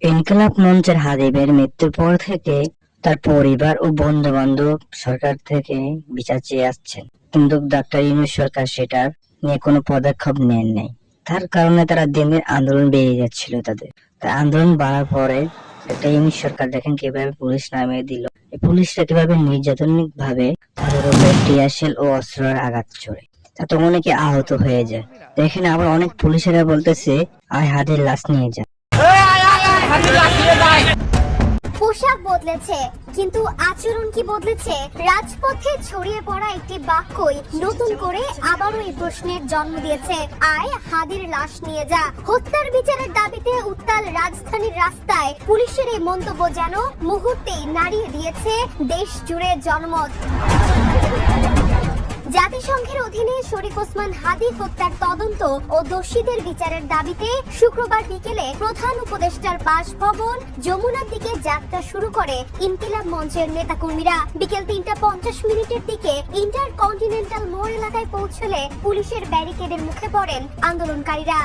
ইনকিলাব মঞ্চের হাবিবের মৃত্যুর পর থেকে তার পরিবার ও বন্ধু বান্ধব সরকার থেকে বিচার চেয়ে আসছেন, কিন্তু ডাক্তার ইউনূস সরকার সেটার নিয়ে কোনো পদক্ষেপ নেন নাই। তার কারণে তারা দিনের আন্দোলন বেড়ে যাচ্ছিল তাদের। তাই আন্দোলন বাড়ার পরে একটা ইউনূস সরকার দেখেন কিভাবে পুলিশ নামিয়ে দিল। এই পুলিশরা কিভাবে নির্যাতনিক ভাবে তাদের উপরে টিয়ারশেল ও অস্ত্রের আঘাত ছড়ে, তাতে অনেকে আহত হয়ে যায়। দেখেন আবার অনেক পুলিশেরা বলতেছে আয় হাদির লাশ নিয়ে যা। পোশাক বদলেছে কিন্তু আচরণ কি বদলেছে? রাজপথে ছড়িয়ে পড়া একটি বাক্যই নতুন করে আবারও এই প্রশ্নের জন্ম দিয়েছে। আয় হাদির লাশ নিয়ে যা। হত্যার বিচারের দাবিতে উত্তাল রাজধানীর রাস্তায় পুলিশের এই মন্তব্য যেন মুহূর্তেই নাড়িয়ে দিয়েছে দেশ জুড়ে জনমত। জাতিসংঘের অধীনে শরীফ ওসমান হাদি হত্যার তদন্ত ও দোষীদের বিচারের দাবিতে শুক্রবার বিকেলে প্রধান উপদেষ্টার বাসভবন যমুনার দিকে যাত্রা শুরু করে ইনকিলাব মঞ্চের নেতাকর্মীরা। বিকেল ৩:৫০ দিকে ইন্টারকন্টিনেন্টাল মোড় এলাকায় পৌঁছলে পুলিশের ব্যারিকেডের মুখে পড়েন আন্দোলনকারীরা।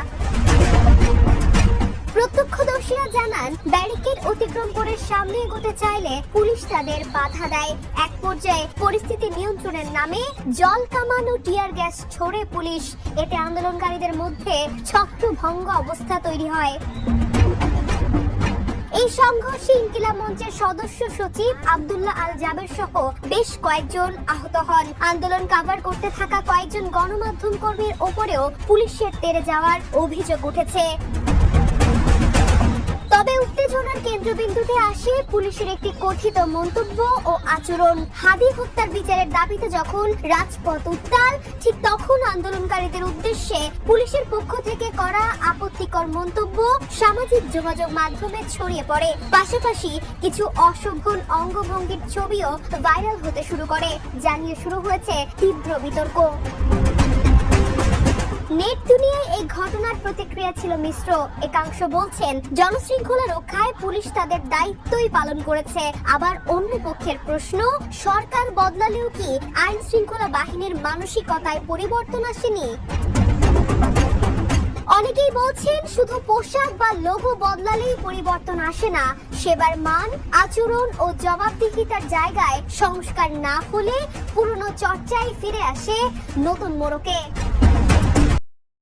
প্রত্যক্ষদর্শীরা জানান, ব্যারিকেড অতিক্রম করে সামনে এগোতে চাইলে পুলিশ তাদের বাধা দেয়। এক পর্যায়ে পরিস্থিতি নিয়ন্ত্রণের নামে জল কামান ও টিয়ার গ্যাস ছোড়ে পুলিশ। এতে আন্দোলনকারীদের মধ্যে ছত্রভঙ্গ অবস্থা তৈরি হয়। এই সংঘর্ষে ইনকিলাব মঞ্চের সদস্য সচিব আব্দুল্লাহ আল জাবের সহ বেশ কয়েকজন আহত হন। আন্দোলন কভার করতে থাকা কয়েকজন গণমাধ্যম কর্মীর ওপরেও পুলিশের তেড়ে যাওয়ার অভিযোগ উঠেছে। তবে উত্তেজনার কেন্দ্রবিন্দুতে আসে পুলিশের একটি কথিত মন্তব্য ও আচরণ। হাদি হত্যার বিচারের দাবিতে যখন রাজপথ উত্তাল, ঠিক তখন আন্দোলনকারীদের উদ্দেশ্যে পুলিশের পক্ষ থেকে করা আপত্তিকর মন্তব্য সামাজিক যোগাযোগ মাধ্যমে ছড়িয়ে পড়ে। পাশাপাশি কিছু অশোভন অঙ্গভঙ্গির ছবিও ভাইরাল হতে শুরু করে, যা নিয়ে শুরু হয়েছে তীব্র বিতর্ক। নেট দুনিয়ায় এই ঘটনার প্রতিক্রিয়া ছিল মিশ্র। একাংশ বলছেন জনশৃঙ্খলা রক্ষায় পুলিশ তাদের দায়িত্বই পালন করেছে। আবার অন্য পক্ষের প্রশ্ন, সরকার বদলালেও কি আইন শৃঙ্খলা বাহিনীর মানসিকতায় পরিবর্তন আসেনি? অনেকেই বলছেন শুধু পোশাক বা লোগো বদলালেই পরিবর্তন আসে না, সেবার মান, আচরণ ও জবাবদিহিতার জায়গায় সংস্কার না হলে পুরনো চর্চায় ফিরে আসে নতুন মোড়কে।